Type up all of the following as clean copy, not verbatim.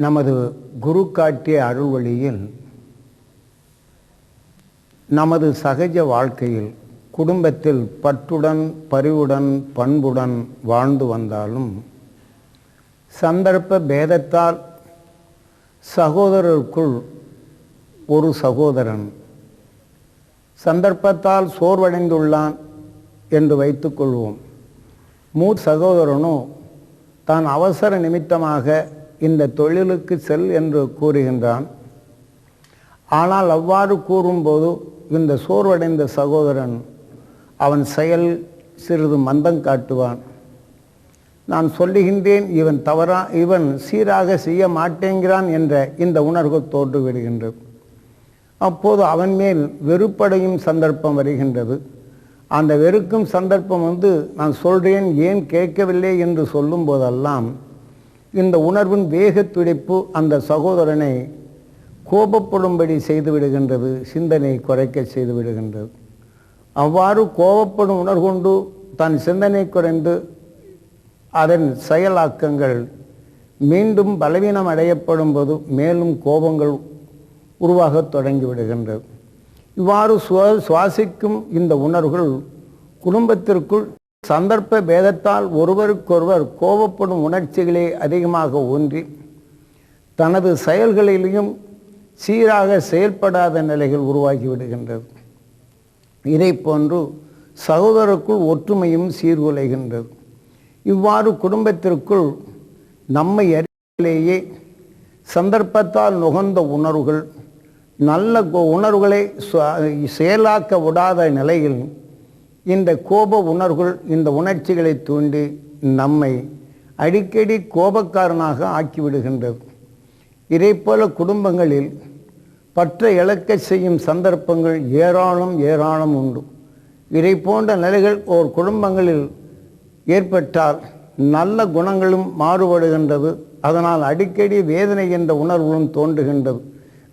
நமது குரு காட்டிய அருள் வழியில் நமது சகஜ வாழ்க்கையில் குடும்பத்தில் பற்றுடன் பரிவுடன் பண்புடன் வாழ்ந்து வந்தாலும் சந்தர்ப்ப பேதத்தால் சகோதரருக்குள் ஒரு சகோதரன் சந்தர்ப்பத்தால் சோர்வடைந்துள்ளான் என்று வைத்துக்கொள்வோம். மூத்த சகோதரனோ தான் அவசர நிமித்தமாக இந்த தொழிலுக்கு செல் என்று கூறுகின்றான். ஆனால் அவ்வாறு கூறும்போது இந்த சோர்வடைந்த சகோதரன் அவன் செயல் சிறிது மந்தம் காட்டுவான். நான் சொல்லுகின்றேன், இவன் சீராக செய்ய மாட்டேங்கிறான் என்ற இந்த உணர்வு தோன்றிவிடுகின்றது. அப்போது அவன் மேல் வெறுப்படையும் சந்தர்ப்பம் வருகின்றது. அந்த வெறுக்கும் சந்தர்ப்பம் நான் சொல்கிறேன் ஏன் கேட்கவில்லை என்று சொல்லும் போதெல்லாம் இந்த உணர்வின் வேக துடிப்பு அந்த சகோதரனை கோபப்படும்படி செய்து விடுகின்றது, சிந்தனை குறைக்க செய்து விடுகின்றது. அவ்வாறு கோபப்படும் உணர்கொண்டு தன் சிந்தனை குறைந்து அதன் செயலாக்கங்கள் மீண்டும் பலவீனம் அடையப்படும் போது மேலும் கோபங்கள் உருவாக தொடங்கிவிடுகின்றது. இவ்வாறு சுவாசிக்கும் இந்த உணர்வுகள் குடும்பத்திற்குள் சந்தர்ப்ப பேதத்தால் ஒருவருக்கொருவர் கோபப்படும் உணர்ச்சிகளே அதிகமாக ஊன்றி தனது செயல்களிலும் சீராக செயல்படாத நிலைகள் உருவாகிவிடுகின்றது. இதை போன்று சகோதரருக்குள் ஒற்றுமையும் சீர்குலைகின்றது. இவ்வாறு குடும்பத்திற்குள் நம்மை அறிவிலேயே சந்தர்ப்பத்தால் நுகர்ந்த உணர்வுகள் நல்ல உணர்வுகளை செயலாக்க விடாத நிலையில் இந்த கோப உணர்வுகள் இந்த உணர்ச்சிகளை தூண்டி நம்மை அடிக்கடி கோபக்காரனாக ஆக்கிவிடுகின்றது. இதைப்போல குடும்பங்களில் பற்ற இழக்க செய்யும் சந்தர்ப்பங்கள் ஏராளம் உண்டு. இதை போன்ற நிலைகள் ஓர் குடும்பங்களில் ஏற்பட்டால் நல்ல குணங்களும் மாறுபடுகின்றது. அதனால் அடிக்கடி வேதனை என்ற உணர்வுகளும் தோன்றுகின்றது.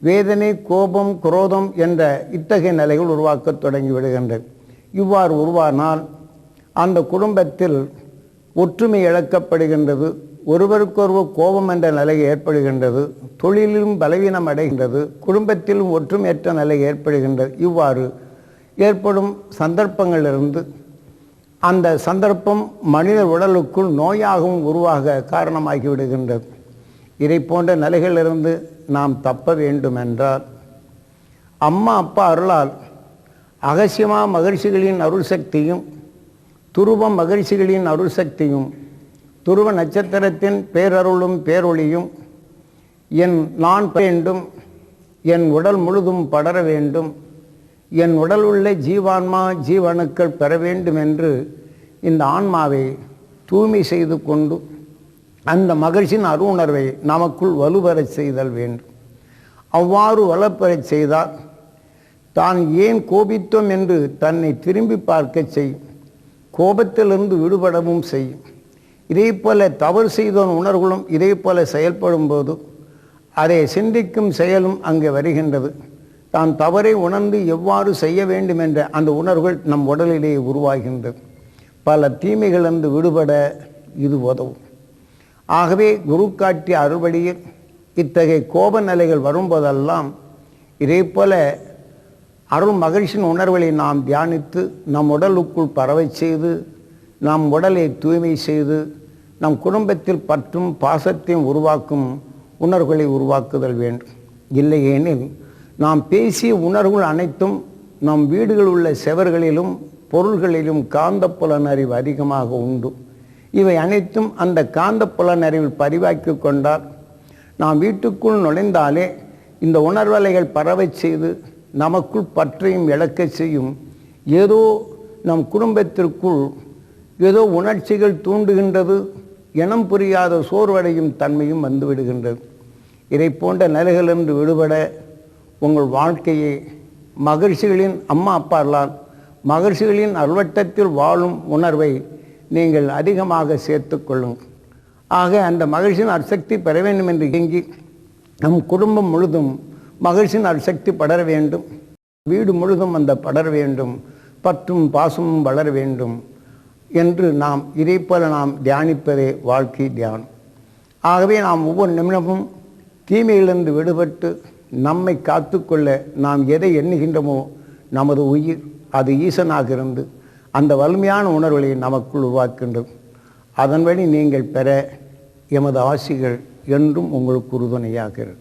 வேதனை, கோபம், குரோதம் என்ற இத்தகைய நிலைகள் உருவாக்க தொடங்கிவிடுகின்றது. இவ்வாறு உருவானால் அந்த குடும்பத்தில் ஒற்றுமை இழக்கப்படுகின்றது. ஒருவருக்கொருவர் கோபம் என்ற நிலை ஏற்படுகின்றது. தொழிலும் பலவீனம் அடைகின்றது. குடும்பத்திலும் ஒற்றுமையற்ற நிலை ஏற்படுகின்றது. இவ்வாறு ஏற்படும் சந்தர்ப்பங்களிலிருந்து அந்த சந்தர்ப்பம் மனித உடலுக்குள் நோயாகவும் உருவாக காரணமாகிவிடுகின்றது. இதை போன்ற நிலைகளிலிருந்து நாம் தப்ப வேண்டுமென்றால் அம்மா அப்பா அருளால் அகசியமா மகிழ்ச்சிகளின் அருள் சக்தியும் துருவ மகிழ்ச்சிகளின் அருள் சக்தியும் துருவ நட்சத்திரத்தின் பேரருளும் பேரொளியும் நான் வேண்டும், என் உடல் முழுதும் படர வேண்டும், என் உடல் உள்ள ஜீவான்மா ஜீவணுக்கள் பெற வேண்டும் என்று இந்த ஆன்மாவை தூய்மை செய்து கொண்டு அந்த மகிழ்ச்சியின் அருணர்வை நமக்குள் வலுப்பெறச் செய்தல் வேண்டும். அவ்வாறு வலுப்பெறச் செய்தால் தான் ஏன் கோபித்தோம் என்று தன்னை திரும்பி பார்க்க செய்யும். கோபத்திலிருந்து விடுபடவும் செய்யும். இதே போல தவறு செய்தோன் உணர்வுகளும் இதே போல செயல்படும் போது அதை சிந்திக்கும் செயலும் அங்கே வருகின்றது. தான் தவறை உணர்ந்து எவ்வாறு செய்ய வேண்டும் என்ற அந்த உணர்வுகள் நம் உடலிலேயே உருவாகின்றது. பல தீமைகளிலிருந்து விடுபட இது உதவும். ஆகவே குரு காட்டிய அறுபடியில் இத்தகைய கோப நிலைகள் வரும்போதெல்லாம் இதே போல அருள் மகிழ்ச்சியின் உணர்வுகளை நாம் தியானித்து நம் உடலுக்குள் பரவை செய்து நம் உடலை தூய்மை செய்து நம் குடும்பத்தில் பற்றும் பாசத்தையும் உருவாக்கும் உணர்வுகளை உருவாக்குதல் வேண்டும். இல்லையெனில் நாம் பேசிய உணர்வுகள் அனைத்தும் நம் வீடுகளில் உள்ள செவர்களிலும் பொருள்களிலும் காந்த புலனறிவு அதிகமாக உண்டு. இவை அனைத்தும் அந்த காந்த புலனறிவில் பதிவாக்கி கொண்டால் நாம் வீட்டுக்குள் நுழைந்தாலே இந்த உணர்வலைகள் பரவை செய்து நமக்குள் பற்றையும் இழக்க செய்யும். ஏதோ நம் குடும்பத்திற்குள் ஏதோ உணர்ச்சிகள் தூண்டுகின்றது, இனம் புரியாத சோர்வடையும் தன்மையும் வந்துவிடுகின்றது. இதை போன்ற நிலைகளிலிருந்து விடுபட உங்கள் வாழ்க்கையை மகிழ்ச்சிகளின் அம்மா அப்பாலால் மகிழ்ச்சிகளின் அல்வட்டத்தில் வாழும் உணர்வை நீங்கள் அதிகமாக சேர்த்து கொள்ளுங்கள். ஆக அந்த மகிழ்ச்சியின் அசக்தி பெற வேண்டும் என்று இயங்கி நம் குடும்பம் முழுதும் மகிழ்ச்சியின் அசக்தி படர வேண்டும். வீடு முழுதும் அந்த படர வேண்டும். பற்றும் பாசமும் வளர வேண்டும் என்று நாம் இதை போல நாம் தியானிப்பதே வாழ்க்கை தியானம். ஆகவே நாம் ஒவ்வொரு நிமிடமும் தீமையிலிருந்து விடுபட்டு நம்மை காத்துக்கொள்ள நாம் எதை எண்ணுகின்றோமோ நமது உயிர் அது ஈசனாக இருந்து அந்த வலிமையான உணர்வுகளை நமக்குள் உருவாக்கின்றது. அதன் வழி நீங்கள் பெற எமது ஆசிகள் என்றும் உங்களுக்கு உறுதுணையாகிறது.